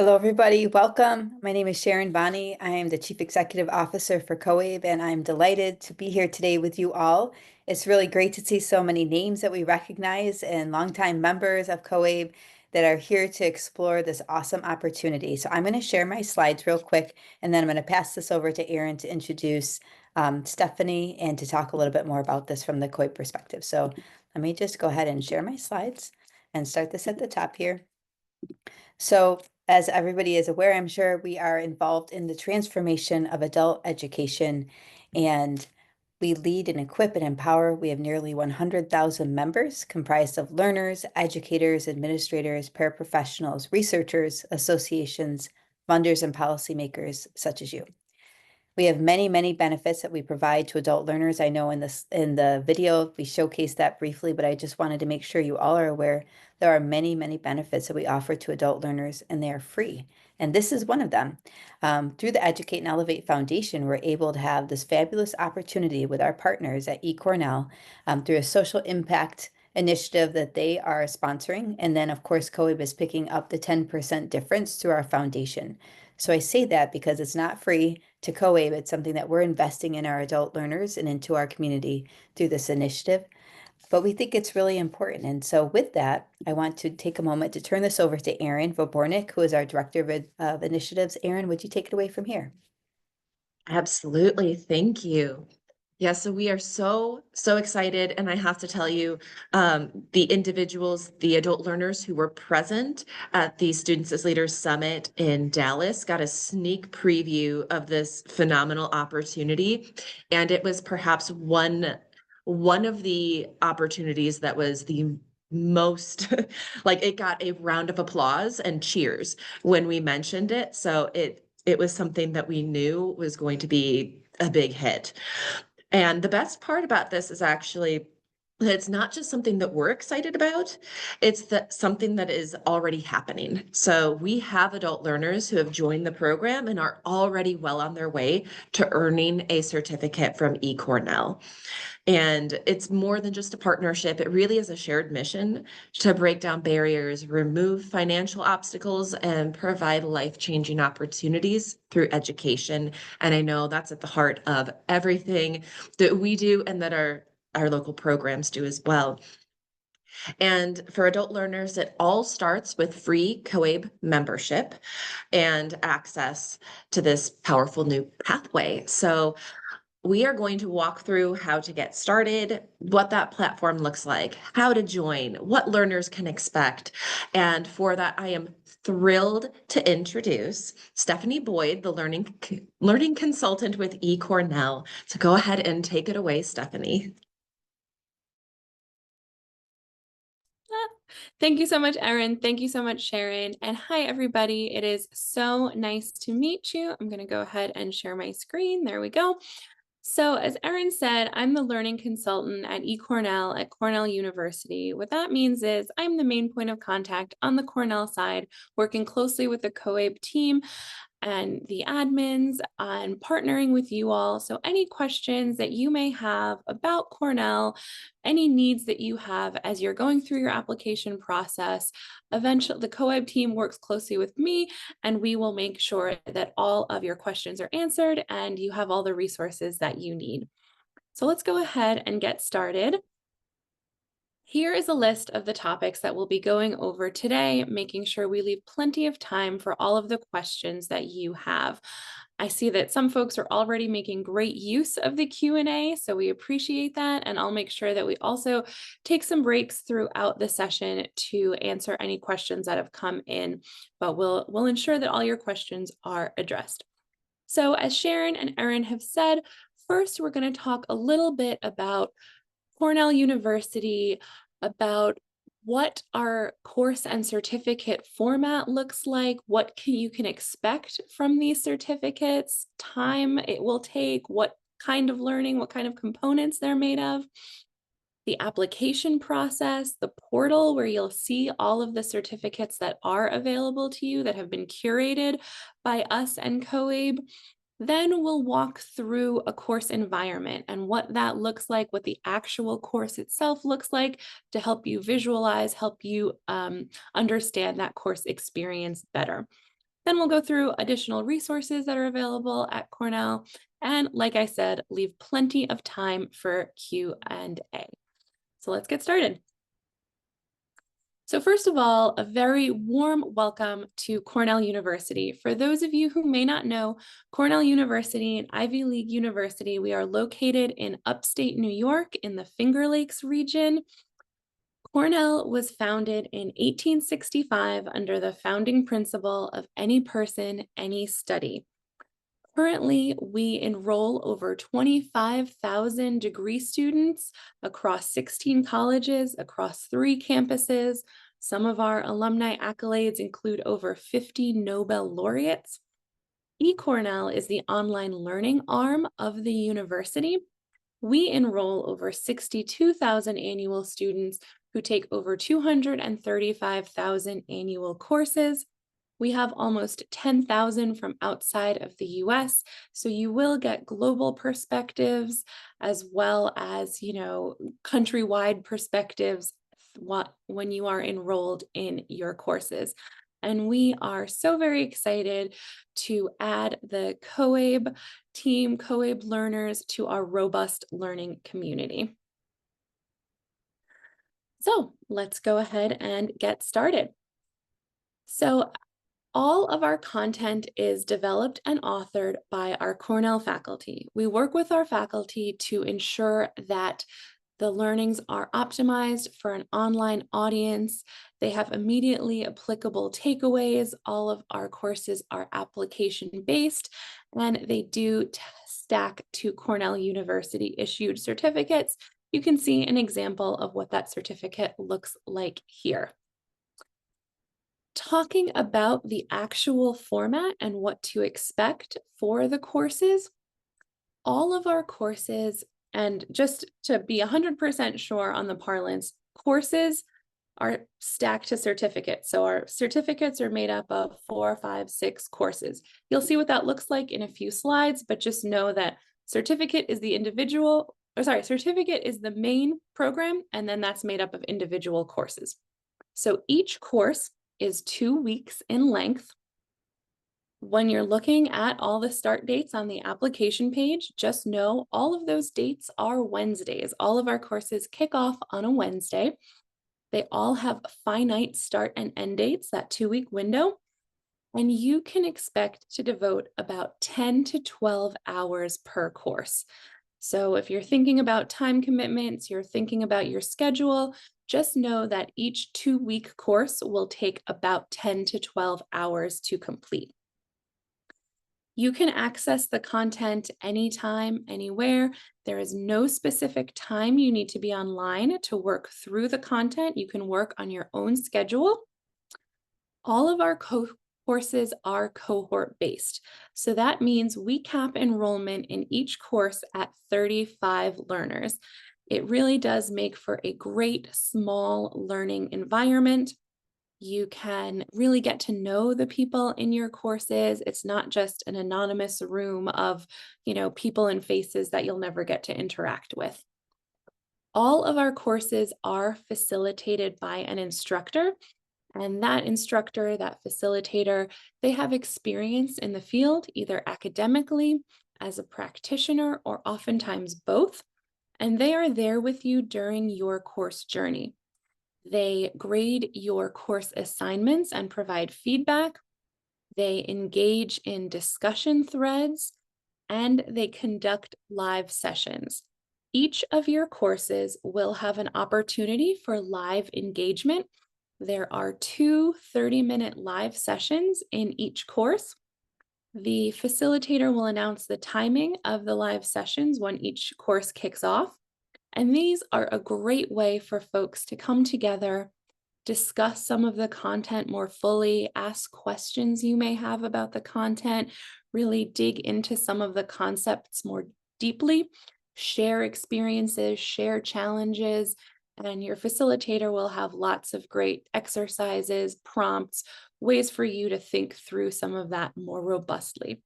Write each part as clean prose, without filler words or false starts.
Hello, everybody. Welcome. My name is Sharon Bonney. I am the Chief Executive Officer for COABE, and I'm delighted to be here today with you all. It's really great to see so many names that we recognize and longtime members of COABE that are here to explore this awesome opportunity. So I'm going to share my slides real quick, and then I'm going to pass this over to Erin to introduce Stephanie and to talk a little bit more about this from the COABE perspective. So let me just go ahead and share my slides and start this at the top here. So as everybody is aware, I'm sure we are involved in the transformation of adult education, and we lead and equip and empower. We have nearly 100,000 members comprised of learners, educators, administrators, paraprofessionals, researchers, associations, funders, and policymakers such as you. We have many, many benefits that we provide to adult learners. I know in the video we showcased that briefly, but I just wanted to make sure you all are aware there are many, many benefits that we offer to adult learners, and they are free. And this is one of them. Through the Educate and Elevate Foundation, we're able to have this fabulous opportunity with our partners at eCornell through a social impact initiative that they are sponsoring. And then, of course, COABE is picking up the 10% difference through our foundation. So I say that because it's not free to COABE. It's something that we're investing in our adult learners and into our community through this initiative. But we think it's really important. And so with that, I want to take a moment to turn this over to Erin Vobornik, who is our Director of Initiatives. Erin, would you take it away from here? Absolutely. Thank you. Yeah, so we are so excited. And I have to tell you, the individuals, the adult learners who were present at the Students as Leaders Summit in Dallas got a sneak preview of this phenomenal opportunity. And it was perhaps one of the opportunities that was the most like it got a round of applause and cheers when we mentioned it. So it was something that we knew was going to be a big hit. And the best part about this is actually that it's not just something that we're excited about, it's that something that is already happening. So we have adult learners who have joined the program and are already well on their way to earning a certificate from eCornell. And it's more than just a partnership. It really is a shared mission to break down barriers, remove financial obstacles, and provide life-changing opportunities through education. And I know that's at the heart of everything that we do and that our local programs do as well. And for adult learners, it all starts with free COABE membership and access to this powerful new pathway. So we are going to walk through how to get started, what that platform looks like, how to join, what learners can expect. And for that, I am thrilled to introduce Stephanie Boyd, the learning consultant with eCornell. So go ahead and take it away, Stephanie. Thank you so much, Erin. Thank you so much, Sharon. And hi, everybody. It is so nice to meet you. I'm going to go ahead and share my screen. There we go. So as Erin said, I'm the learning consultant at eCornell at Cornell University. What that means is I'm the main point of contact on the Cornell side, working closely with the COABE team and the admins on partnering with you all. So any questions that you may have about Cornell, any needs that you have as you're going through your application process, eventually the COABE team works closely with me and we will make sure that all of your questions are answered and you have all the resources that you need. So let's go ahead and get started. Here is a list of the topics that we'll be going over today, making sure we leave plenty of time for all of the questions that you have. I see that some folks are already making great use of the Q&A, so we appreciate that, and I'll make sure that we also take some breaks throughout the session to answer any questions that have come in, but we'll ensure that all your questions are addressed. So as Sharon and Erin have said, first we're going to talk a little bit about Cornell University, about what our course and certificate format looks like, what you can expect from these certificates, time it will take, what kind of learning, what kind of components they're made of, the application process, the portal where you'll see all of the certificates that are available to you that have been curated by us and COABE. Then we'll walk through a course environment and what that looks like, what the actual course itself looks like to help you visualize, help you understand that course experience better. Then we'll go through additional resources that are available at Cornell. And like I said, leave plenty of time for Q&A. So let's get started. So first of all, a very warm welcome to Cornell University. For those of you who may not know, Cornell University, an Ivy League university, we are located in upstate New York in the Finger Lakes region. Cornell was founded in 1865 under the founding principle of any person, any study. Currently, we enroll over 25,000 degree students across 16 colleges, across 3 campuses. Some of our alumni accolades include over 50 Nobel laureates. eCornell is the online learning arm of the university. We enroll over 62,000 annual students who take over 235,000 annual courses. We have almost 10,000 from outside of the US, so you will get global perspectives as well as, countrywide perspectives when you are enrolled in your courses. And we are so very excited to add the COABE team, COABE learners, to our robust learning community. So let's go ahead and get started. So all of our content is developed and authored by our Cornell faculty. We work with our faculty to ensure that the learnings are optimized for an online audience. They have immediately applicable takeaways. All of our courses are application-based, and they do stack to Cornell University issued certificates. You can see an example of what that certificate looks like here. Talking about the actual format and what to expect for the courses, all of our courses, and just to be 100% sure on the parlance, courses are stacked to certificates. So our certificates are made up of 4, 5, 6 courses. You'll see what that looks like in a few slides, but just know that certificate is the main program, and then that's made up of individual courses. So each course is 2 weeks in length. When you're looking at all the start dates on the application page, just know all of those dates are Wednesdays. All of our courses kick off on a Wednesday. They all have finite start and end dates, that 2-week window, and you can expect to devote about 10 to 12 hours per course. So if you're thinking about time commitments, you're thinking about your schedule, just know that each 2-week course will take about 10 to 12 hours to complete. You can access the content anytime, anywhere. There is no specific time you need to be online to work through the content. You can work on your own schedule. All of our courses are cohort-based. So that means we cap enrollment in each course at 35 learners. It really does make for a great small learning environment. You can really get to know the people in your courses. It's not just an anonymous room of, people and faces that you'll never get to interact with. All of our courses are facilitated by an instructor. And that instructor, that facilitator, they have experience in the field, either academically, as a practitioner, or oftentimes both. And they are there with you during your course journey. They grade your course assignments and provide feedback. They engage in discussion threads, and they conduct live sessions. Each of your courses will have an opportunity for live engagement. There are 2 30-minute live sessions in each course. The facilitator will announce the timing of the live sessions when each course kicks off. And these are a great way for folks to come together, discuss some of the content more fully, ask questions you may have about the content, really dig into some of the concepts more deeply, share experiences, share challenges, and your facilitator will have lots of great exercises, prompts, ways for you to think through some of that more robustly.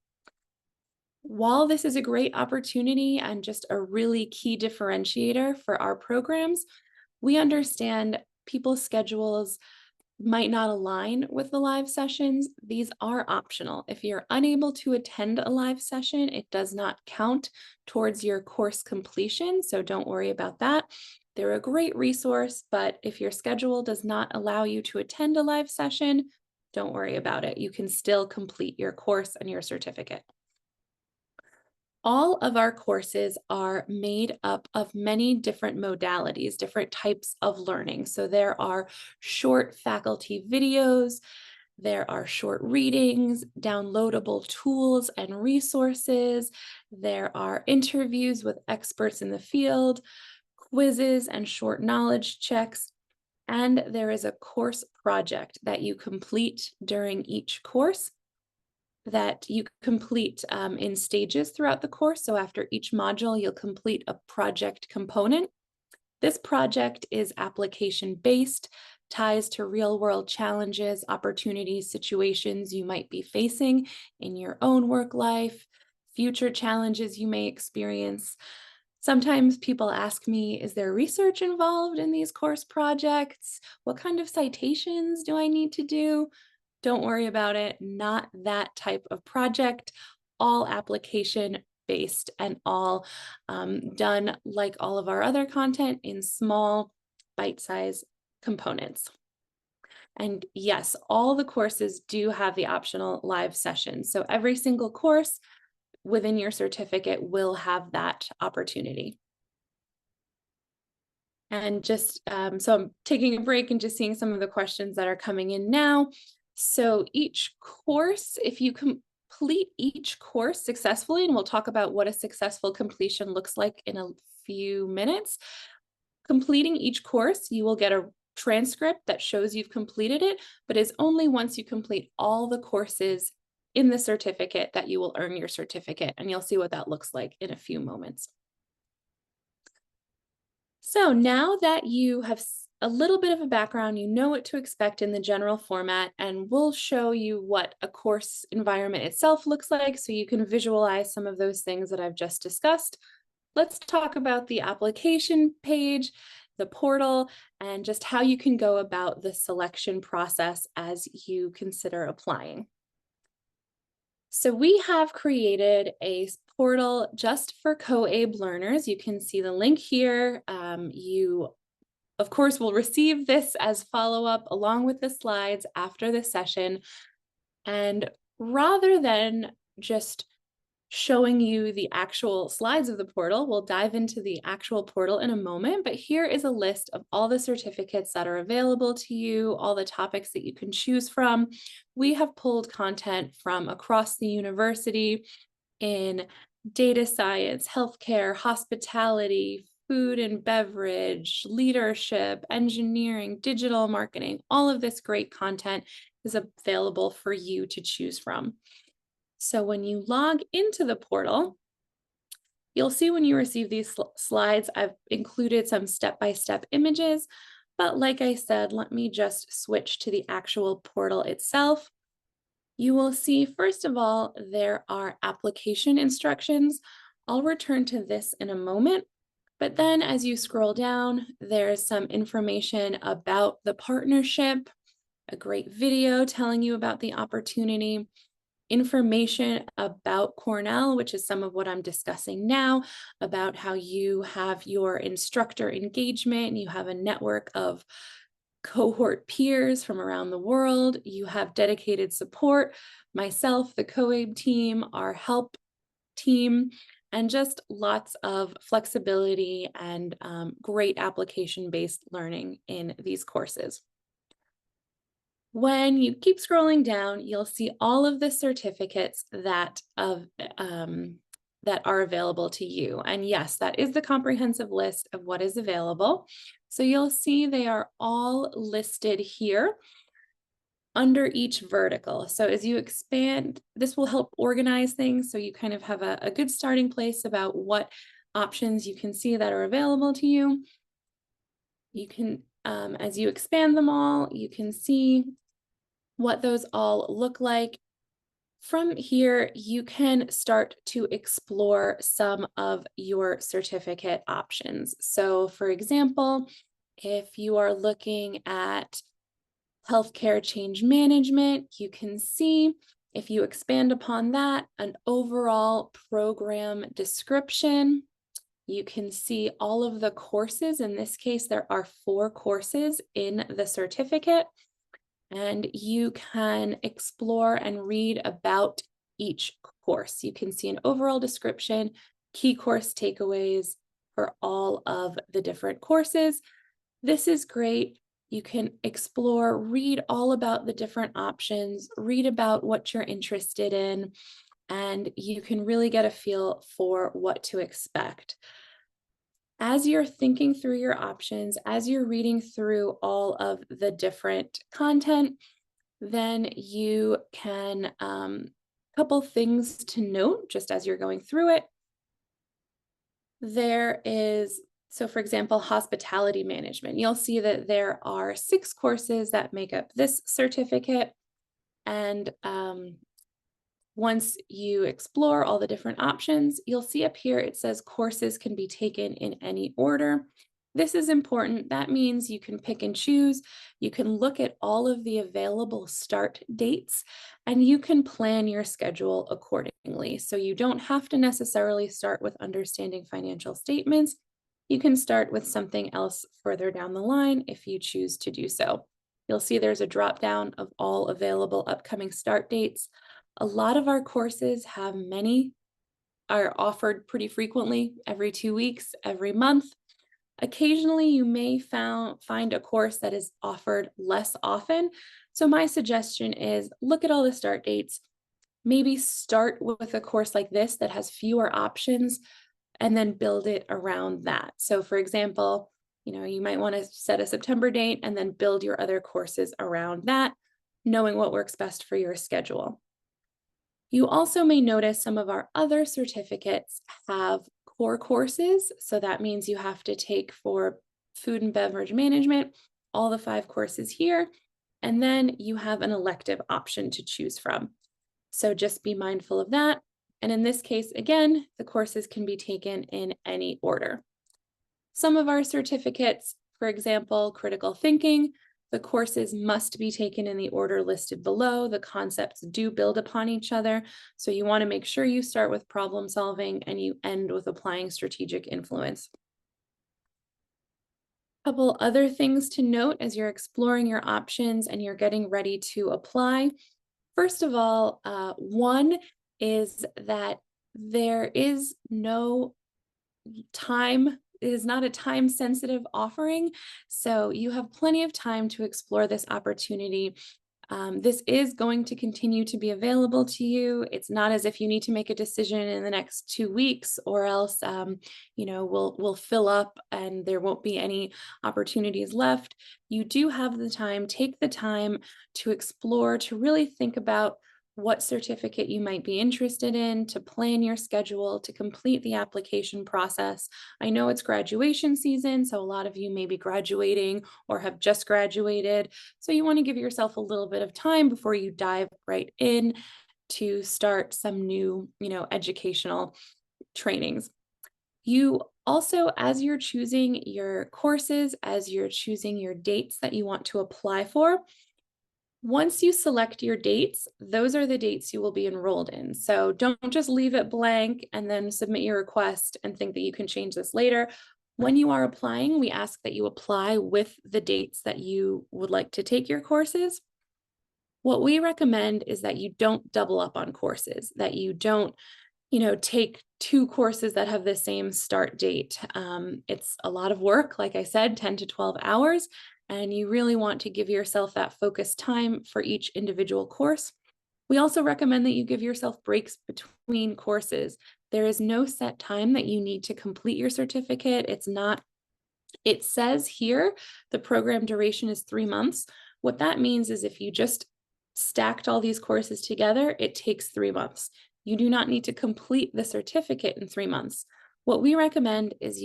While this is a great opportunity and just a really key differentiator for our programs, we understand people's schedules might not align with the live sessions, these are optional. If you're unable to attend a live session, it does not count towards your course completion, so don't worry about that. They're a great resource, but if your schedule does not allow you to attend a live session, don't worry about it. You can still complete your course and your certificate. All of our courses are made up of many different modalities, different types of learning. So there are short faculty videos, there are short readings, downloadable tools and resources, there are interviews with experts in the field, quizzes and short knowledge checks, and there is a course project that you complete during each course that you complete in stages throughout the course. So after each module, you'll complete a project component. This project is application-based, ties to real-world challenges, opportunities, situations you might be facing in your own work life, future challenges you may experience. Sometimes people ask me, is there research involved in these course projects? What kind of citations do I need to do? Don't worry about it, not that type of project, all application based and all done like all of our other content in small bite-sized components. And yes, all the courses do have the optional live sessions. So every single course within your certificate will have that opportunity. And just, so I'm taking a break and just seeing some of the questions that are coming in now. So each course, if you complete each course successfully, and we'll talk about what a successful completion looks like in a few minutes, completing each course, you will get a transcript that shows you've completed it, but it's only once you complete all the courses in the certificate that you will earn your certificate, and you'll see what that looks like in a few moments. So now that you have a little bit of a background, you know what to expect in the general format, and we'll show you what a course environment itself looks like so you can visualize some of those things that I've just discussed. Let's talk about the application page, the portal, and just how you can go about the selection process as you consider applying. So we have created a portal just for COABE learners. You can see the link here. You, of course, will receive this as follow-up along with the slides after the session. And rather than just showing you the actual slides of the portal, we'll dive into the actual portal in a moment, but here is a list of all the certificates that are available to you, all the topics that you can choose from. We have pulled content from across the university in data science, healthcare, hospitality, food and beverage, leadership, engineering, digital marketing. All of this great content is available for you to choose from. So when you log into the portal, you'll see when you receive these slides, I've included some step-by-step images, but like I said, let me just switch to the actual portal itself. You will see, first of all, there are application instructions. I'll return to this in a moment, but then as you scroll down, there's some information about the partnership, a great video telling you about the opportunity, information about Cornell, which is some of what I'm discussing now, about how you have your instructor engagement, and you have a network of cohort peers from around the world. You have dedicated support, myself, the COABE team, our help team, and just lots of flexibility and great application-based learning in these courses. When you keep scrolling down, you'll see all of the certificates that are available to you. And yes, that is the comprehensive list of what is available. So you'll see they are all listed here under each vertical. So as you expand, this will help organize things so you kind of have a good starting place about what options you can see that are available to you. You can, as you expand them all, you can see what those all look like. From here, you can start to explore some of your certificate options. So for example, if you are looking at healthcare change management. You can see, if you expand upon that, an overall program description. You can see all of the courses. In this case, there are 4 courses in the certificate, and you can explore and read about each course. You can see an overall description, key course takeaways for all of the different courses. This is great. You can explore, read all about the different options, read about what you're interested in, and you can really get a feel for what to expect. As you're thinking through your options, as you're reading through all of the different content, then you can, couple things to note just as you're going through it. There is, so for example, hospitality management. You'll see that there are 6 courses that make up this certificate. And once you explore all the different options, you'll see up here it says courses can be taken in any order. This is important. That means you can pick and choose. You can look at all of the available start dates, and you can plan your schedule accordingly. So you don't have to necessarily start with understanding financial statements. You can start with something else further down the line if you choose to do so. You'll see there's a drop down of all available upcoming start dates. A lot of our courses are offered pretty frequently, every 2 weeks, every month. Occasionally, you may find a course that is offered less often. So my suggestion is look at all the start dates, maybe start with a course like this that has fewer options, and then build it around that. So for example, you might want to set a September date and then build your other courses around that, knowing what works best for your schedule. You also may notice some of our other certificates have core courses. So that means you have to take, for food and beverage management, all the 5 courses here, and then you have an elective option to choose from. So just be mindful of that. And in this case, again, the courses can be taken in any order. Some of our certificates, for example, critical thinking, the courses must be taken in the order listed below. The concepts do build upon each other. So you want to make sure you start with problem solving and you end with applying strategic influence. A couple other things to note as you're exploring your options and you're getting ready to apply. First of all, one is that there is no time. It is not a time-sensitive offering, so you have plenty of time to explore this opportunity. This is going to continue to be available to you. It's not as if you need to make a decision in the next 2 weeks, or else, we'll fill up and there won't be any opportunities left. You do have the time. Take the time to explore, to really think about what certificate you might be interested in, to plan your schedule, to complete the application process. I know it's graduation season, so a lot of you may be graduating or have just graduated. So you want to give yourself a little bit of time before you dive right in to start some new, educational trainings. You also, as you're choosing your courses, as you're choosing your dates that you want to apply for, once you select your dates, those are the dates you will be enrolled in. So don't just leave it blank and then submit your request and think that you can change this later. When you are applying, we ask that you apply with the dates that you would like to take your courses. What we recommend is that you don't double up on courses, that you don't, take 2 courses that have the same start date. It's a lot of work, like I said, 10 to 12 hours. And you really want to give yourself that focused time for each individual course. We also recommend that you give yourself breaks between courses. There is no set time that you need to complete your certificate. It says here the program duration is 3 months. What that means is if you just stacked all these courses together, it takes 3 months. You do not need to complete the certificate in 3 months. What we recommend is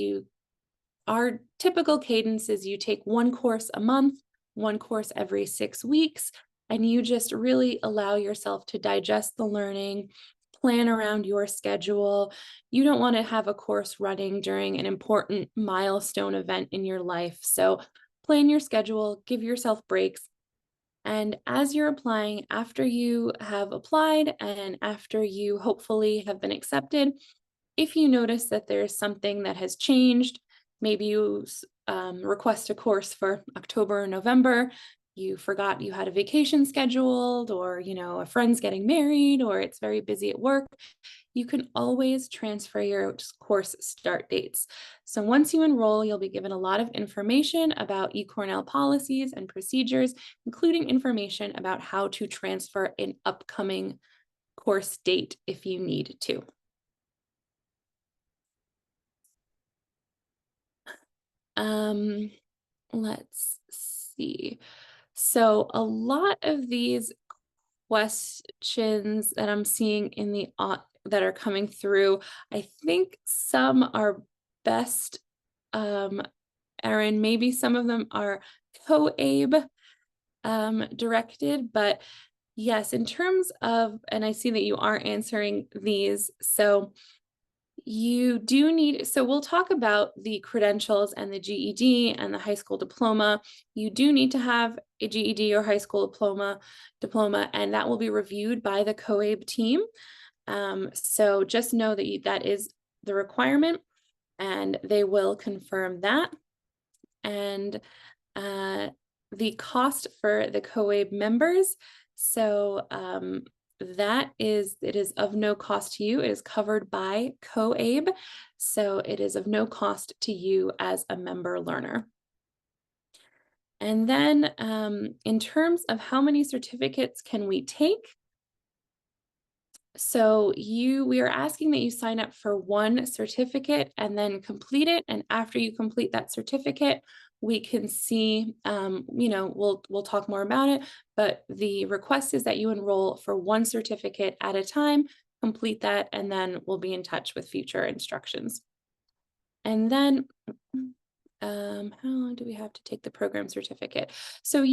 our typical cadence is you take 1 course a month, 1 course every 6 weeks, and you just really allow yourself to digest the learning, plan around your schedule. You don't want to have a course running during an important milestone event in your life. So plan your schedule, give yourself breaks. And as you're applying, after you have applied and after you hopefully have been accepted, if you notice that there's something that has changed, maybe you request a course for October or November, you forgot you had a vacation scheduled, or a friend's getting married, or it's very busy at work, you can always transfer your course start dates. So once you enroll, you'll be given a lot of information about eCornell policies and procedures, including information about how to transfer an upcoming course date if you need to. Let's see. So a lot of these questions that I'm seeing in the that are coming through, I think some are best, Erin, maybe some of them are COABE directed, but yes, in terms of, and I see that you are answering these, so you do need, so we'll talk about the credentials and the GED and the high school diploma. You do need to have a GED or high school diploma, and that will be reviewed by the COABE team. So just know that that is the requirement, and they will confirm that. And the cost for the COABE members, so it is of no cost to you. It is covered by COABE, so it is of no cost to you as a member learner. And then in terms of how many certificates can we take, so we are asking that you sign up for one certificate and then complete it. And after you complete that certificate, we can see, we'll talk more about it, but the request is that you enroll for one certificate at a time, complete that, and then we'll be in touch with future instructions. And then how long do we have to take the program certificate? So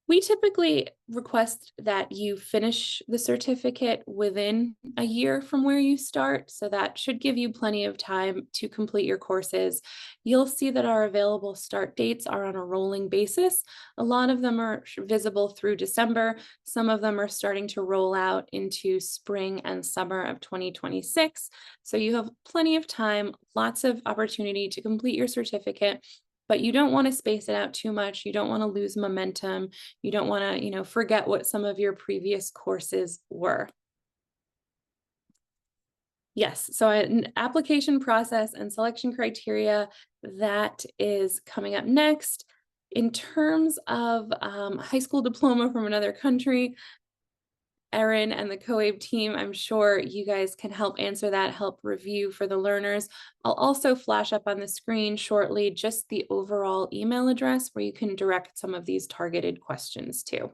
we typically request that you finish the certificate within a year from where you start, so that should give you plenty of time to complete your courses. You'll see that our available start dates are on a rolling basis. A lot of them are visible through December. Some of them are starting to roll out into spring and summer of 2026. So you have plenty of time, lots of opportunity to complete your certificate. But you don't want to space it out too much. You don't want to lose momentum. You don't want to, forget what some of your previous courses were. Yes, so an application process and selection criteria, that is coming up next. In terms of high school diploma from another country, Erin and the COABE team, I'm sure you guys can help answer that, help review for the learners. I'll also flash up on the screen shortly just the overall email address where you can direct some of these targeted questions to.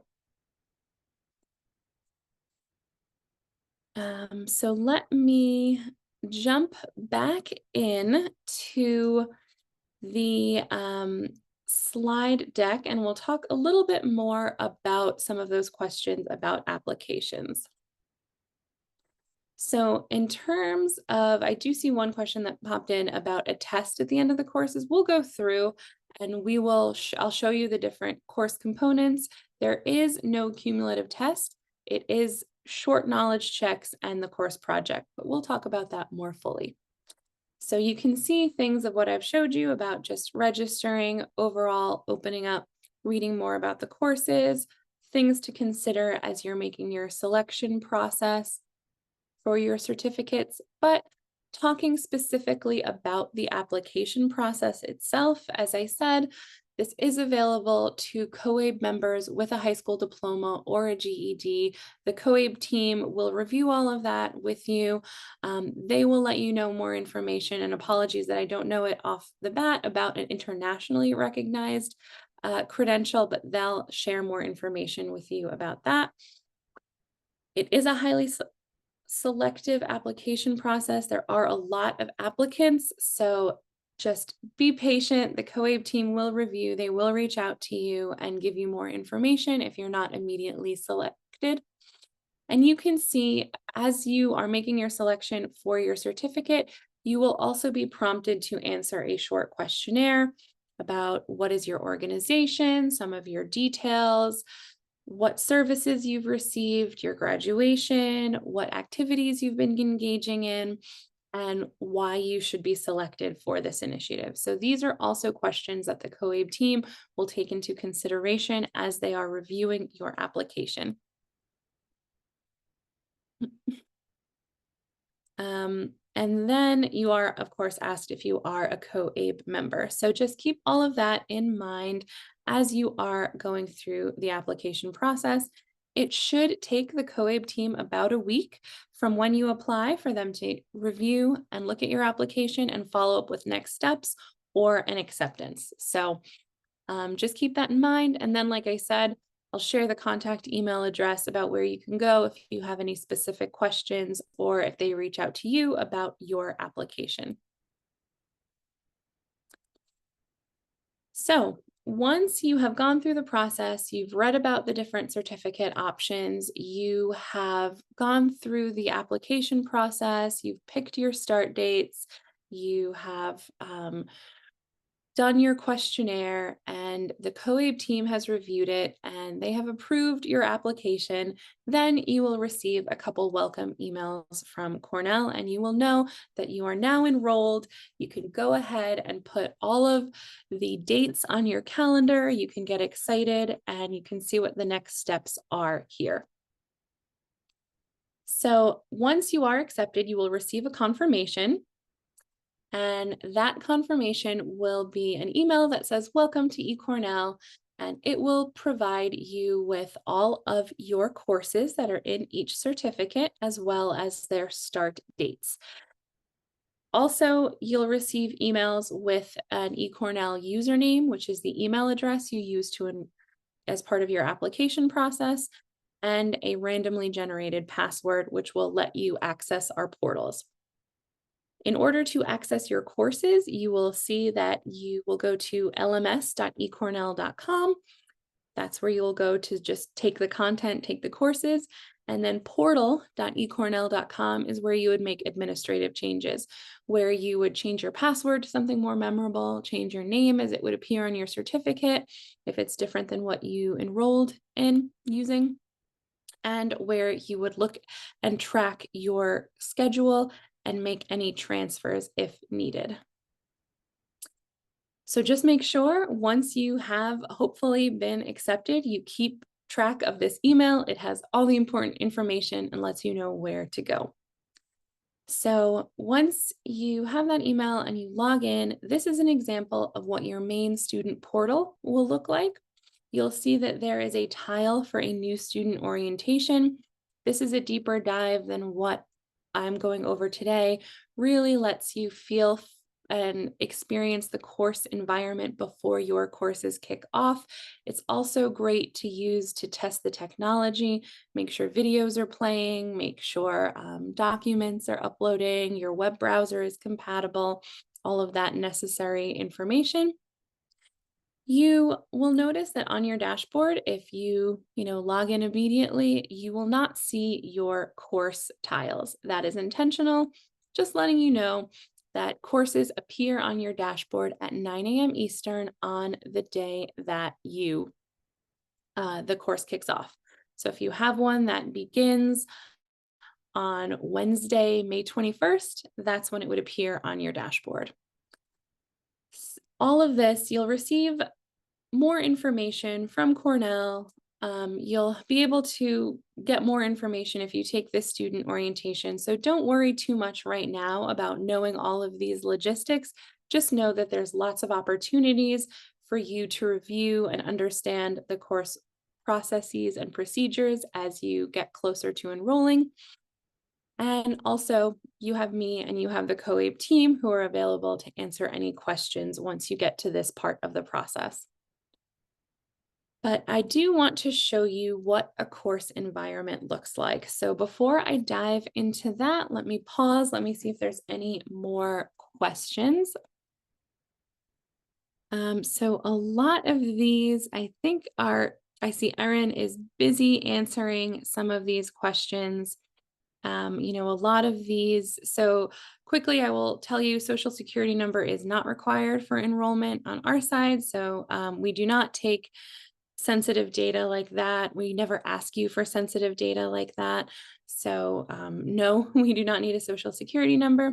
So let me jump back in to the slide deck, and we'll talk a little bit more about some of those questions about applications. So in terms of, I do see one question that popped in about a test at the end of the courses. We'll go through and we will, I'll show you the different course components. There is no cumulative test. It is short knowledge checks and the course project, but we'll talk about that more fully. So you can see things of what I've showed you about just registering, overall opening up, reading more about the courses, things to consider as you're making your selection process for your certificates, but talking specifically about the application process itself. As I said, this is available to COABE members with a high school diploma or a GED. The COABE team will review all of that with you. They will let you know more information, and apologies that I don't know it off the bat about an internationally recognized credential, but they'll share more information with you about that. It is a highly selective application process. There are a lot of applicants, so just be patient. The COABE team will review, they will reach out to you and give you more information if you're not immediately selected. And you can see as you are making your selection for your certificate, you will also be prompted to answer a short questionnaire about what is your organization, some of your details, what services you've received, your graduation, what activities you've been engaging in, and why you should be selected for this initiative. So these are also questions that the COABE team will take into consideration as they are reviewing your application. And then you are, of course, asked if you are a COABE member. So just keep all of that in mind as you are going through the application process. It should take the COABE team about a week from when you apply for them to review and look at your application and follow up with next steps or an acceptance. So just keep that in mind. And then, like I said, I'll share the contact email address about where you can go if you have any specific questions or if they reach out to you about your application. So once you have gone through the process, you've read about the different certificate options, you have gone through the application process, you've picked your start dates, you have done your questionnaire, and the COABE team has reviewed it and they have approved your application, then you will receive a couple welcome emails from Cornell and you will know that you are now enrolled. You can go ahead and put all of the dates on your calendar. You can get excited and you can see what the next steps are here. So once you are accepted, you will receive a confirmation. And that confirmation will be an email that says, "Welcome to eCornell," and it will provide you with all of your courses that are in each certificate, as well as their start dates. Also, you'll receive emails with an eCornell username, which is the email address you use as part of your application process, and a randomly generated password, which will let you access our portals. In order to access your courses, you will see that you will go to lms.ecornell.com. That's where you will go to just take the content, take the courses, and then portal.ecornell.com is where you would make administrative changes, where you would change your password to something more memorable, change your name as it would appear on your certificate if it's different than what you enrolled in using, and where you would look and track your schedule and make any transfers if needed. So just make sure once you have hopefully been accepted, you keep track of this email. It has all the important information and lets you know where to go. So once you have that email and you log in, this is an example of what your main student portal will look like. You'll see that there is a tile for a new student orientation. This is a deeper dive than what I'm going over today. Really lets you feel and experience the course environment before your courses kick off. It's also great to use to test the technology, make sure videos are playing, make sure documents are uploading, your web browser is compatible, all of that necessary information. You will notice that on your dashboard, if you log in immediately, you will not see your course tiles. That is intentional, just letting you know that courses appear on your dashboard at 9 a.m. Eastern on the day that the course kicks off. So if you have one that begins on Wednesday, May 21st, that's when it would appear on your dashboard. All of this, you'll receive more information from Cornell. You'll be able to get more information if you take this student orientation. So don't worry too much right now about knowing all of these logistics. Just know that there's lots of opportunities for you to review and understand the course processes and procedures as you get closer to enrolling. And also, you have me and you have the COABE team who are available to answer any questions once you get to this part of the process. But I do want to show you what a course environment looks like. So before I dive into that, let me pause. Let me see if there's any more questions. So a lot of these, I think I see Erin is busy answering some of these questions. A lot of these, so quickly, I will tell you social security number is not required for enrollment on our side. So we do not take sensitive data like that. We never ask you for sensitive data like that. So no, we do not need a social security number.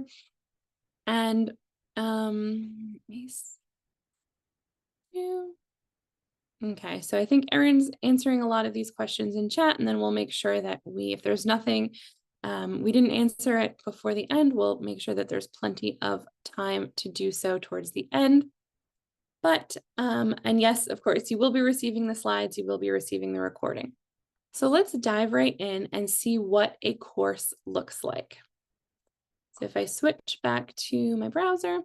And okay, so I think Erin's answering a lot of these questions in chat, and then we'll make sure that if there's nothing, we didn't answer it before the end, we'll make sure that there's plenty of time to do so towards the end. But, and yes, of course, you will be receiving the slides, you will be receiving the recording. So let's dive right in and see what a course looks like. So if I switch back to my browser,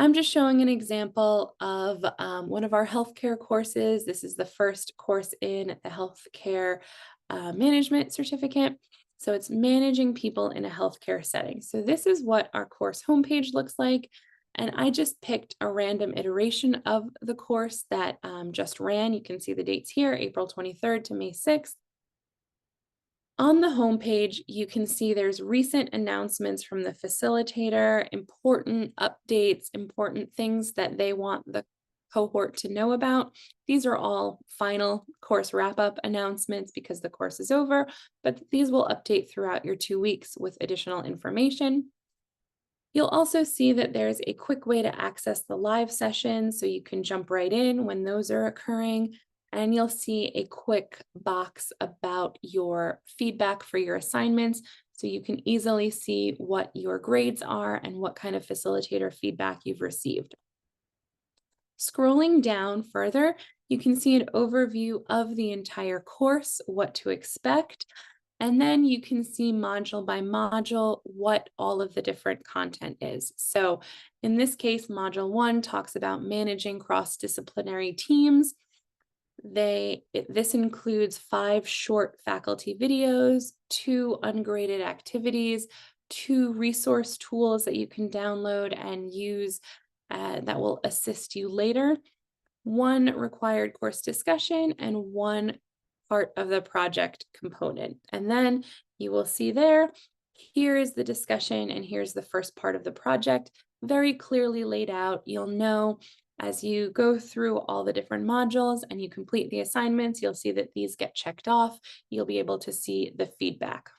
I'm just showing an example of one of our healthcare courses. This is the first course in the healthcare management certificate. So it's managing people in a healthcare setting. So this is what our course homepage looks like. And I just picked a random iteration of the course that just ran. You can see the dates here, April 23rd to May 6th. On the homepage, you can see there's recent announcements from the facilitator, important updates, important things that they want the cohort to know about. These are all final course wrap-up announcements because the course is over, but these will update throughout your 2 weeks with additional information. You'll also see that there's a quick way to access the live sessions, so you can jump right in when those are occurring. And you'll see a quick box about your feedback for your assignments, so you can easily see what your grades are and what kind of facilitator feedback you've received. Scrolling down further, you can see an overview of the entire course, what to expect, and then you can see module by module what all of the different content is. So in this case, module 1 talks about managing cross-disciplinary teams. This includes 5 short faculty videos, 2 ungraded activities, 2 resource tools that you can download and use that will assist you later, 1 required course discussion, and 1 part of the project component. And then you will see there, here is the discussion and here's the first part of the project, very clearly laid out. You'll know as you go through all the different modules and you complete the assignments, you'll see that these get checked off. You'll be able to see the feedback.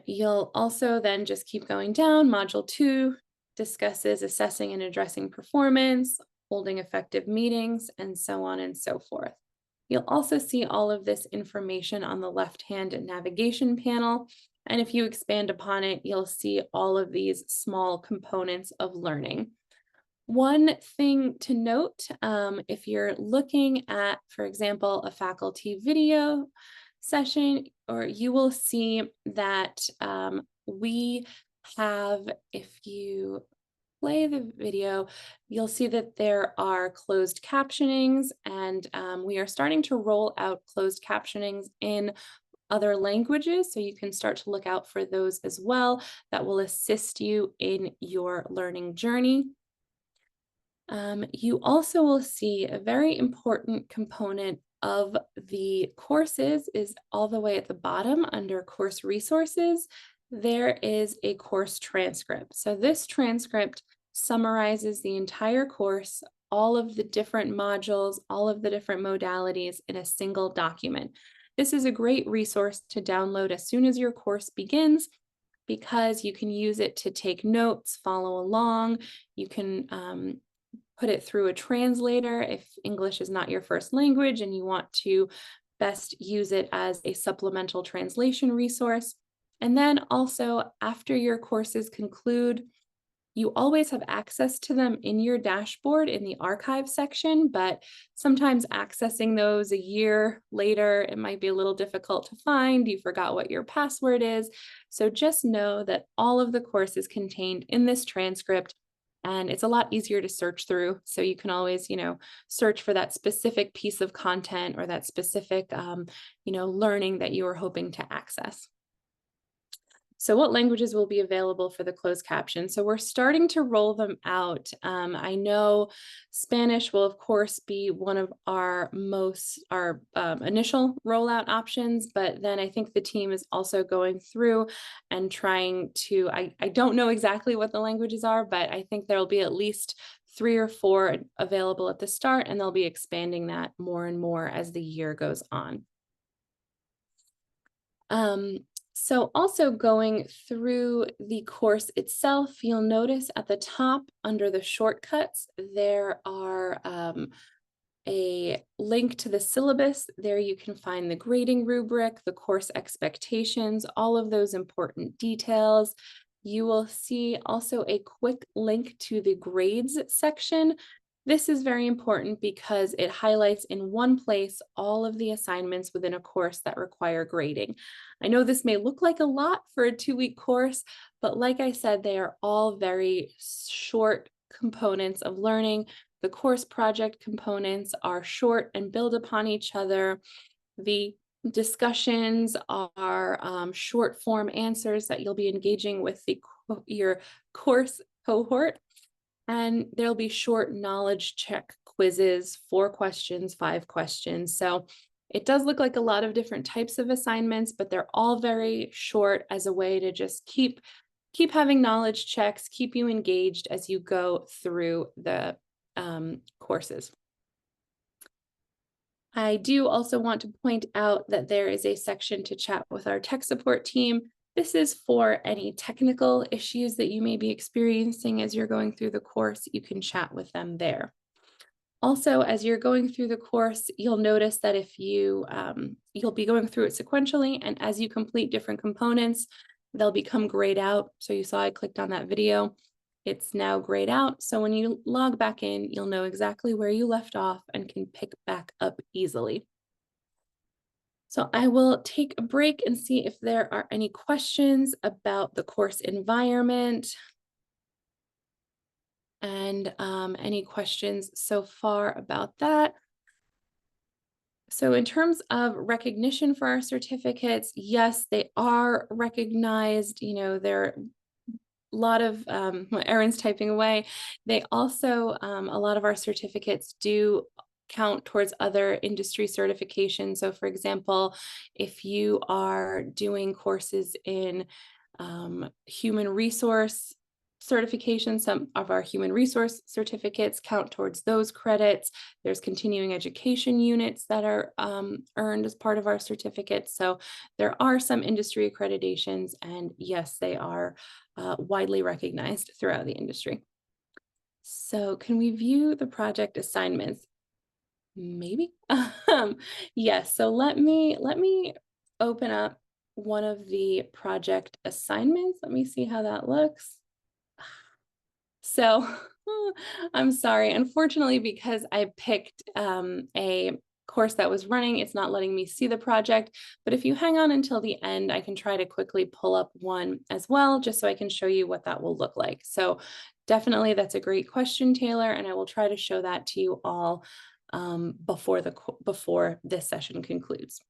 You'll also then just keep going down. Module 2 discusses assessing and addressing performance, holding effective meetings, and so on and so forth. You'll also see all of this information on the left-hand navigation panel. And if you expand upon it, you'll see all of these small components of learning. One thing to note, if you're looking at, for example, a faculty video session, or you will see that we have, if you play the video, you'll see that there are closed captionings, and we are starting to roll out closed captionings in other languages, so you can start to look out for those as well. That will assist you in your learning journey. You also will see a very important component of the courses is all the way at the bottom under course resources. There is a course transcript. So this transcript summarizes the entire course, all of the different modules, all of the different modalities in a single document. This is a great resource to download as soon as your course begins, because you can use it to take notes, follow along. You can put it through a translator if English is not your first language and you want to best use it as a supplemental translation resource. And then also, after your courses conclude, you always have access to them in your dashboard in the archive section, but sometimes accessing those a year later, it might be a little difficult to find. You forgot what your password is. So just know that all of the course is contained in this transcript, and it's a lot easier to search through. So you can always, search for that specific piece of content or that specific, learning that you are hoping to access. So what languages will be available for the closed caption? So we're starting to roll them out. I know Spanish will, of course, be one of our initial rollout options, but then I think the team is also going through and trying to, I don't know exactly what the languages are, but I think there'll be at least 3 or 4 available at the start, and they'll be expanding that more and more as the year goes on. So also going through the course itself, you'll notice at the top under the shortcuts, there are a link to the syllabus. There you can find the grading rubric, the course expectations, all of those important details. You will see also a quick link to the grades section. This is very important because it highlights in one place all of the assignments within a course that require grading. I know this may look like a lot for a 2-week course, but like I said, they are all very short components of learning. The course project components are short and build upon each other. The discussions are short form answers that you'll be engaging with your course cohort. And there'll be short knowledge check quizzes, 4 questions, 5 questions. So it does look like a lot of different types of assignments, but they're all very short as a way to just keep having knowledge checks, keep you engaged as you go through the courses. I do also want to point out that there is a section to chat with our tech support team. This is for any technical issues that you may be experiencing as you're going through the course. You can chat with them there. Also, as you're going through the course, you'll notice that if you'll be going through it sequentially, and as you complete different components, they'll become grayed out. So you saw I clicked on that video. It's now grayed out. So when you log back in, you'll know exactly where you left off and can pick back up easily. So I will take a break and see if there are any questions about the course environment and any questions so far about that. So in terms of recognition for our certificates, yes, they are recognized. You know, there a lot of Erin's typing away. They also, a lot of our certificates do count towards other industry certifications. So for example, if you are doing courses in human resource certification, some of our human resource certificates count towards those credits. There's continuing education units that are earned as part of our certificates. So there are some industry accreditations, and yes, they are widely recognized throughout the industry. So can we view the project assignments? Maybe. Yes, so let me open up one of the project assignments. Let me see how that looks. So I'm sorry, unfortunately, because I picked a course that was running, it's not letting me see the project. But if you hang on until the end, I can try to quickly pull up one as well, just so I can show you what that will look like. So definitely, that's a great question, Taylor, and I will try to show that to you all before this session concludes.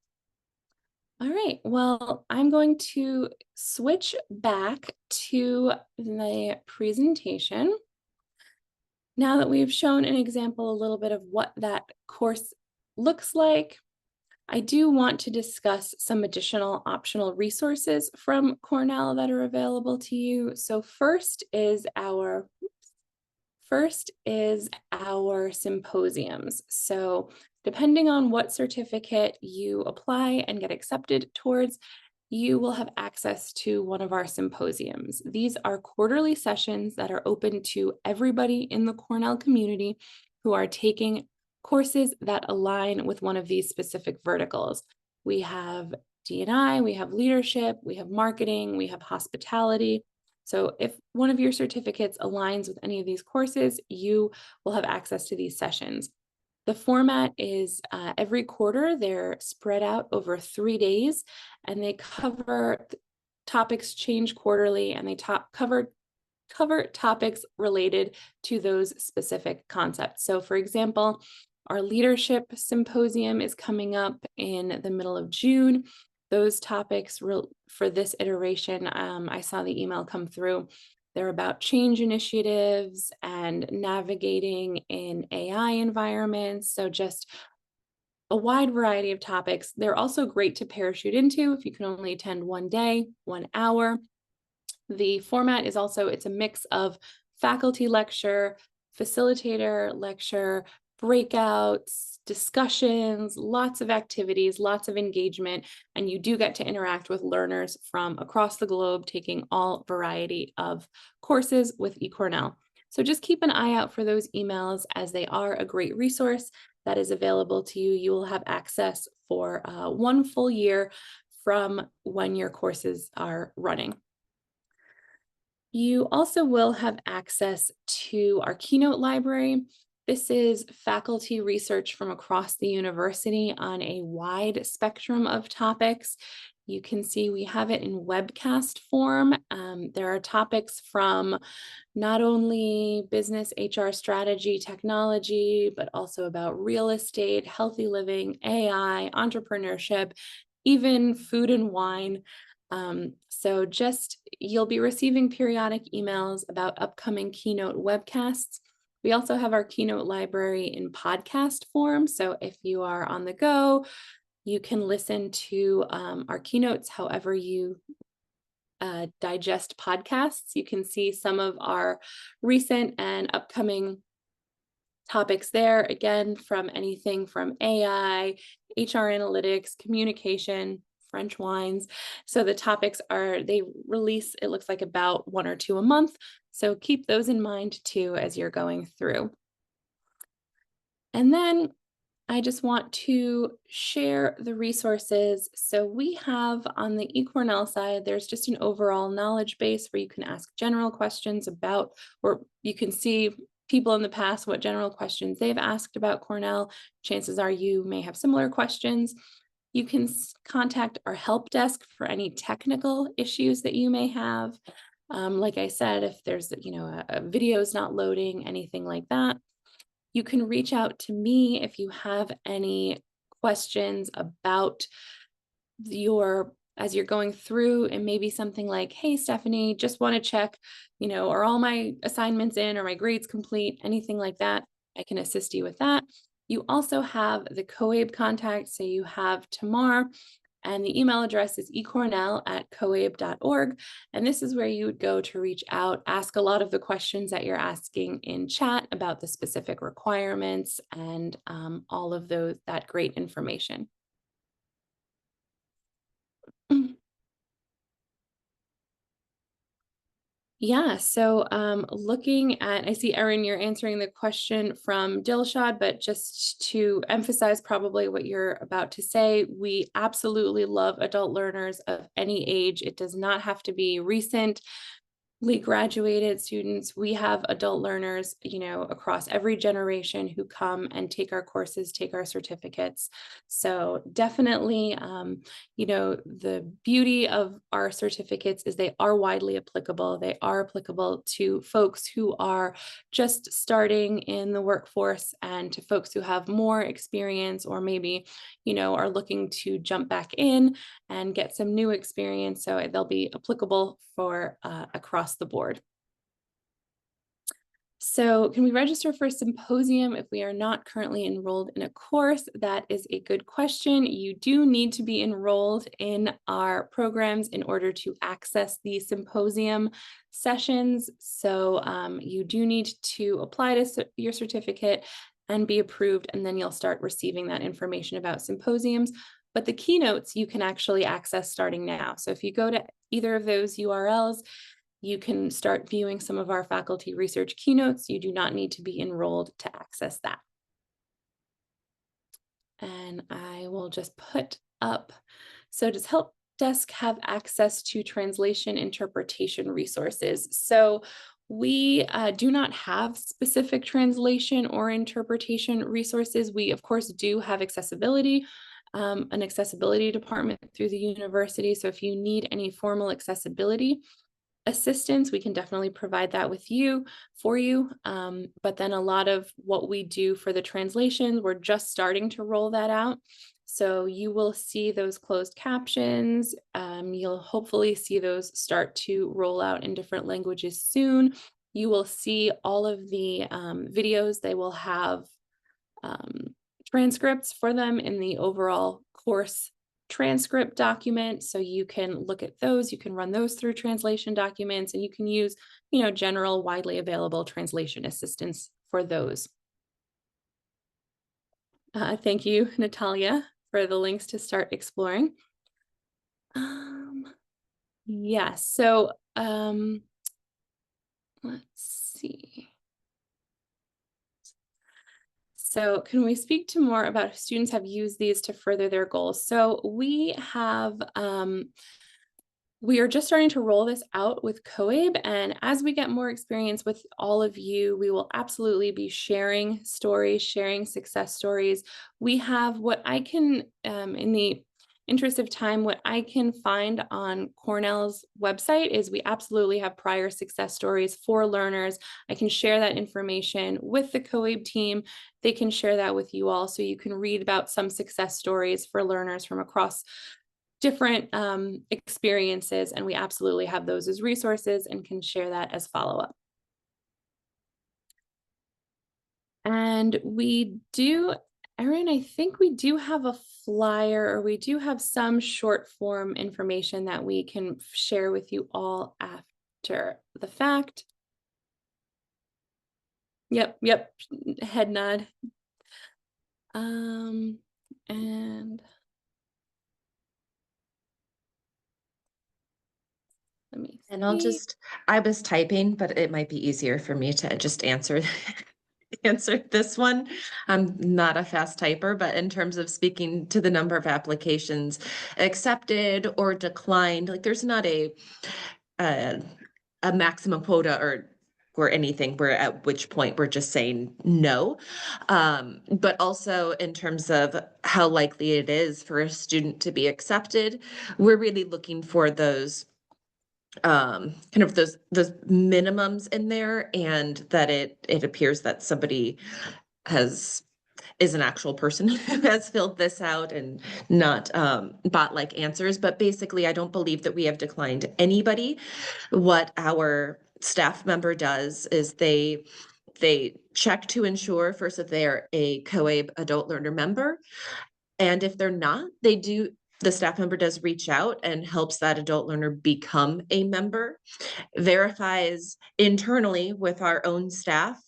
All right, well, I'm going to switch back to the presentation. Now that we've shown an example, a little bit of what that course looks like, I do want to discuss some additional optional resources from Cornell that are available to you. So first is our symposiums. So depending on what certificate you apply and get accepted towards, you will have access to one of our symposiums. These are quarterly sessions that are open to everybody in the Cornell community who are taking courses that align with one of these specific verticals. We have D&I, we have leadership, we have marketing, we have hospitality. So if one of your certificates aligns with any of these courses, you will have access to these sessions. The format is every quarter, they're spread out over 3 days, and they cover topics change quarterly, and they cover topics related to those specific concepts. So for example, our leadership symposium is coming up in the middle of June. those topics for this iteration, I saw the email come through. They're about change initiatives and navigating in AI environments. So just a wide variety of topics. They're also great to parachute into if you can only attend one day, 1 hour. The format is also, it's a mix of faculty lecture, facilitator lecture, breakouts, discussions, lots of activities, lots of engagement, and you do get to interact with learners from across the globe taking all variety of courses with eCornell. So just keep an eye out for those emails, as they are a great resource that is available to you. You will have access for 1 full year from when your courses are running. You also will have access to our Keynote library. This is faculty research from across the university on a wide spectrum of topics. You can see we have it in webcast form. There are topics from not only business, HR strategy, technology, but also about real estate, healthy living, AI, entrepreneurship, even food and wine. So just, you'll be receiving periodic emails about upcoming Keynote webcasts. We also have our Keynote library in podcast form. So if you are on the go, you can listen to our keynotes however you digest podcasts. You can see some of our recent and upcoming topics there, again, from anything from AI, HR analytics, communication, French wines. So the topics are, they release, it looks like about 1 or 2 a month. So keep those in mind too as you're going through. And then I just want to share the resources. So we have on the eCornell side, there's just an overall knowledge base where you can ask general questions about, or you can see people in the past, what general questions they've asked about Cornell. Chances are you may have similar questions. You can contact our help desk for any technical issues that you may have. Like I said, if there's, a video is not loading, anything like that. You can reach out to me if you have any questions about as you're going through, and maybe something like, hey, Stephanie, just want to check, are all my assignments in, or my grades complete, anything like that. I can assist you with that. You also have the COABE contact. So you have Tamar, and the email address is ecornell@coabe.org. And this is where you would go to reach out, ask a lot of the questions that you're asking in chat about the specific requirements and all of that great information. Yeah, so looking at, I see Erin, you're answering the question from Dilshad, but just to emphasize probably what you're about to say, we absolutely love adult learners of any age. It does not have to be recent graduated students. We have adult learners, across every generation who come and take our courses, take our certificates. So definitely, the beauty of our certificates is they are widely applicable. They are applicable to folks who are just starting in the workforce, and to folks who have more experience, or maybe, are looking to jump back in and get some new experience. So they'll be applicable for across the board. So can we register for a symposium if we are not currently enrolled in a course? That is a good question. You do need to be enrolled in our programs in order to access the symposium sessions. So you do need to apply to your certificate and be approved, and then you'll start receiving that information about symposiums. But the keynotes you can actually access starting now. So if you go to either of those URLs, you can start viewing some of our faculty research keynotes. You do not need to be enrolled to access that. And I will just put up, so does help desk have access to translation interpretation resources? So we do not have specific translation or interpretation resources. We, of course, do have accessibility, an accessibility department through the university. So if you need any formal accessibility assistance, we can definitely provide that for you. But then a lot of what we do for the translations, we're just starting to roll that out. So you will see those closed captions. You'll hopefully see those start to roll out in different languages soon. You will see all of the videos. They will have transcripts for them in the overall course transcript document. So you can look at those, you can run those through translation documents, and you can use, general widely available translation assistance for those. Thank you, Natalia, for the links to start exploring. Yes, so let's see. So can we speak to more about if students have used these to further their goals? So we are just starting to roll this out with COABE, and as we get more experience with all of you, we will absolutely be sharing stories, sharing success stories. We have what I can, in the interest of time, what I can find on Cornell's website is we absolutely have prior success stories for learners. I can share that information with the COABE team. They can share that with you all, so you can read about some success stories for learners from across different experiences, and we absolutely have those as resources and can share that as follow-up. And we do, Erin, I think we do have a flyer, or we do have some short form information that we can share with you all after the fact. Yep, head nod. And let me see. And I was typing, but it might be easier for me to just answer this one. I'm not a fast typer, but in terms of speaking to the number of applications accepted or declined, like there's not a maximum quota or anything. We're at which point we're just saying no. But also in terms of how likely it is for a student to be accepted, we're really looking for those kind of those minimums in there, and that it appears that somebody is an actual person who has filled this out and not bot-like answers. But basically, I don't believe that we have declined anybody. What our staff member does is they check to ensure first that they are a COABE adult learner member. And if they're not, the staff member does reach out and helps that adult learner become a member, verifies internally with our own staff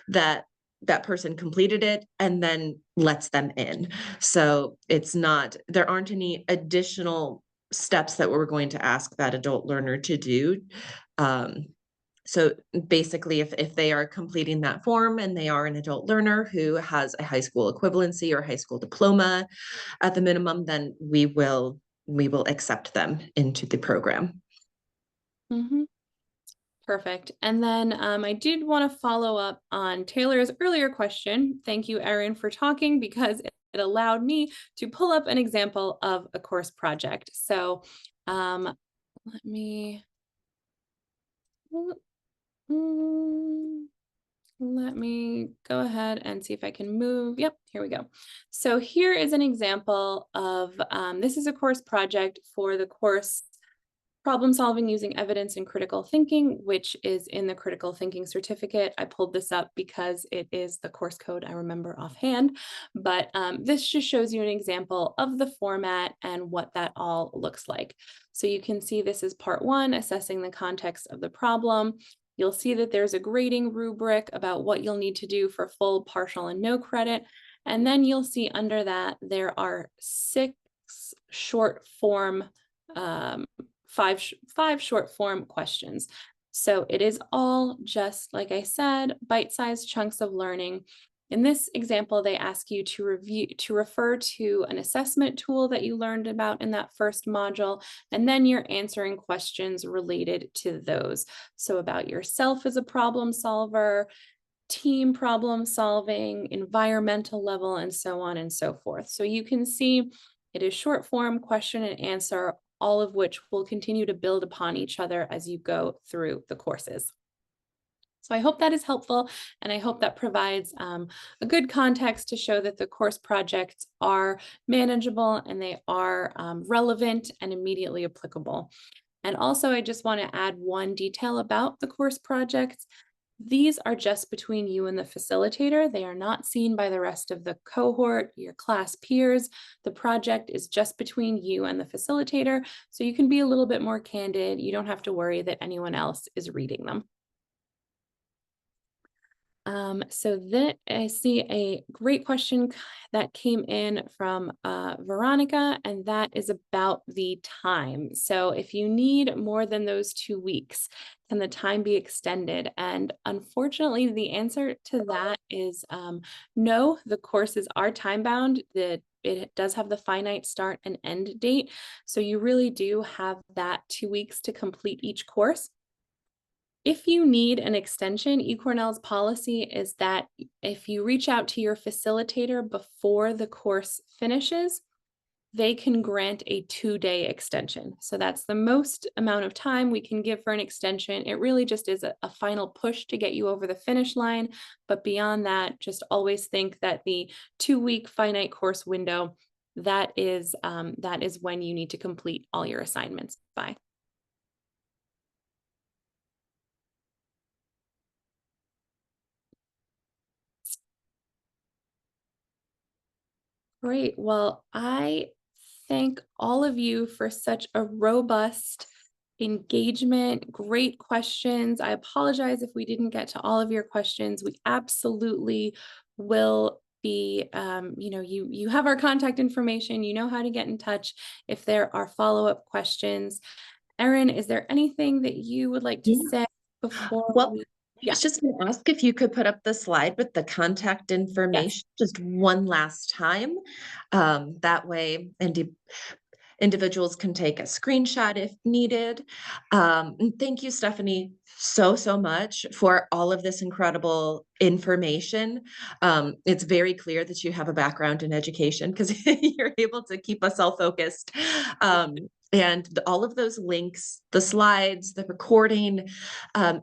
that that person completed it, and then lets them in. So there aren't any additional steps that we're going to ask that adult learner to do. So basically, if they are completing that form and they are an adult learner who has a high school equivalency or high school diploma at the minimum, then we will accept them into the program. Mm-hmm. Perfect. And then I did want to follow up on Taylor's earlier question. Thank you, Erin, for talking, because it allowed me to pull up an example of a course project. So let me go ahead and see if I can move. Yep, here we go. So here is an example of, this is a course project for the course Problem Solving Using Evidence and Critical Thinking, which is in the Critical Thinking certificate. I pulled this up because it is the course code I remember offhand, but this just shows you an example of the format and what that all looks like. So you can see this is part one, assessing the context of the problem. You'll see that there's a grading rubric about what you'll need to do for full, partial, and no credit. And then you'll see under that there are 6 short form five short form questions. So it is all just, like I said, bite-sized chunks of learning. In this example, they ask you to refer to an assessment tool that you learned about in that first module, and then you're answering questions related to those. So about yourself as a problem solver, team problem solving, environmental level, and so on and so forth. So you can see it is short form question and answer, all of which will continue to build upon each other as you go through the courses. So I hope that is helpful, and I hope that provides a good context to show that the course projects are manageable and they are relevant and immediately applicable. And also, I just want to add one detail about the course projects. These are just between you and the facilitator. They are not seen by the rest of the cohort, your class peers. The project is just between you and the facilitator, so you can be a little bit more candid. You don't have to worry that anyone else is reading them. So that I see a great question that came in from Veronica, and that is about the time. So if you need more than those 2 weeks, can the time be extended? And unfortunately, the answer to that is no, the courses are time bound. It does have the finite start and end date. So you really do have that 2 weeks to complete each course. If you need an extension, eCornell's policy is that if you reach out to your facilitator before the course finishes, they can grant a 2-day extension. So that's the most amount of time we can give for an extension. It really just is a final push to get you over the finish line. But beyond that, just always think that the 2-week finite course window, that is when you need to complete all your assignments by. Great. Well, I thank all of you for such a robust engagement, great questions. I apologize if we didn't get to all of your questions. We absolutely will be, you have our contact information, you know how to get in touch if there are follow-up questions. Erin, is there anything that you would like to say before Well, we? I was just going to ask if you could put up the slide with the contact Yes. information just one last time. That way, individuals can take a screenshot if needed. And thank you, Stephanie, so much for all of this incredible information. It's very clear that you have a background in education because you're able to keep us all focused. And all of those links, the slides, the recording,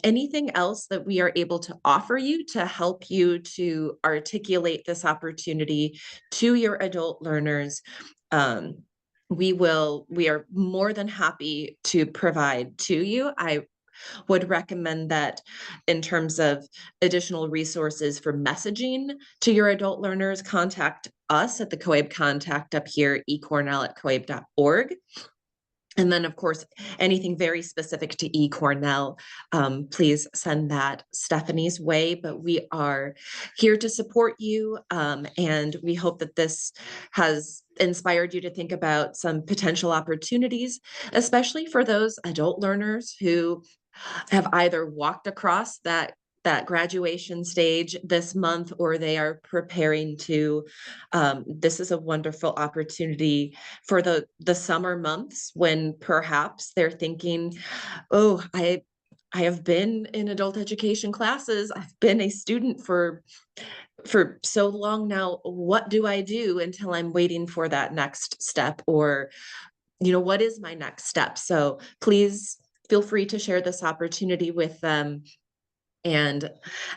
anything else that we are able to offer you to help you to articulate this opportunity to your adult learners, we are more than happy to provide to you. I would recommend that in terms of additional resources for messaging to your adult learners, contact us at the COABE contact up here, eCornell@coabe.org. And then, of course, anything very specific to eCornell, please send that Stephanie's way. But we are here to support you, and we hope that this has inspired you to think about some potential opportunities, especially for those adult learners who have either walked across that graduation stage this month or they are preparing to. This is a wonderful opportunity for the summer months when perhaps they're thinking, oh, I have been in adult education classes, I've been a student for so long now, what do I do until I'm waiting for that next step, or what is my next step? So please feel free to share this opportunity with them. And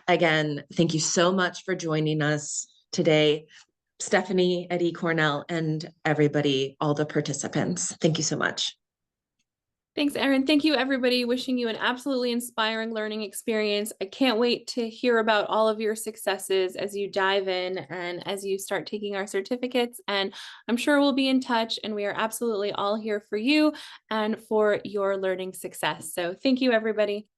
again, thank you so much for joining us today, Stephanie at eCornell, and everybody, all the participants. Thank you so much. Thanks, Erin. Thank you, everybody. Wishing you an absolutely inspiring learning experience. I can't wait to hear about all of your successes as you dive in and as you start taking our certificates. And I'm sure we'll be in touch, and we are absolutely all here for you and for your learning success. So thank you, everybody.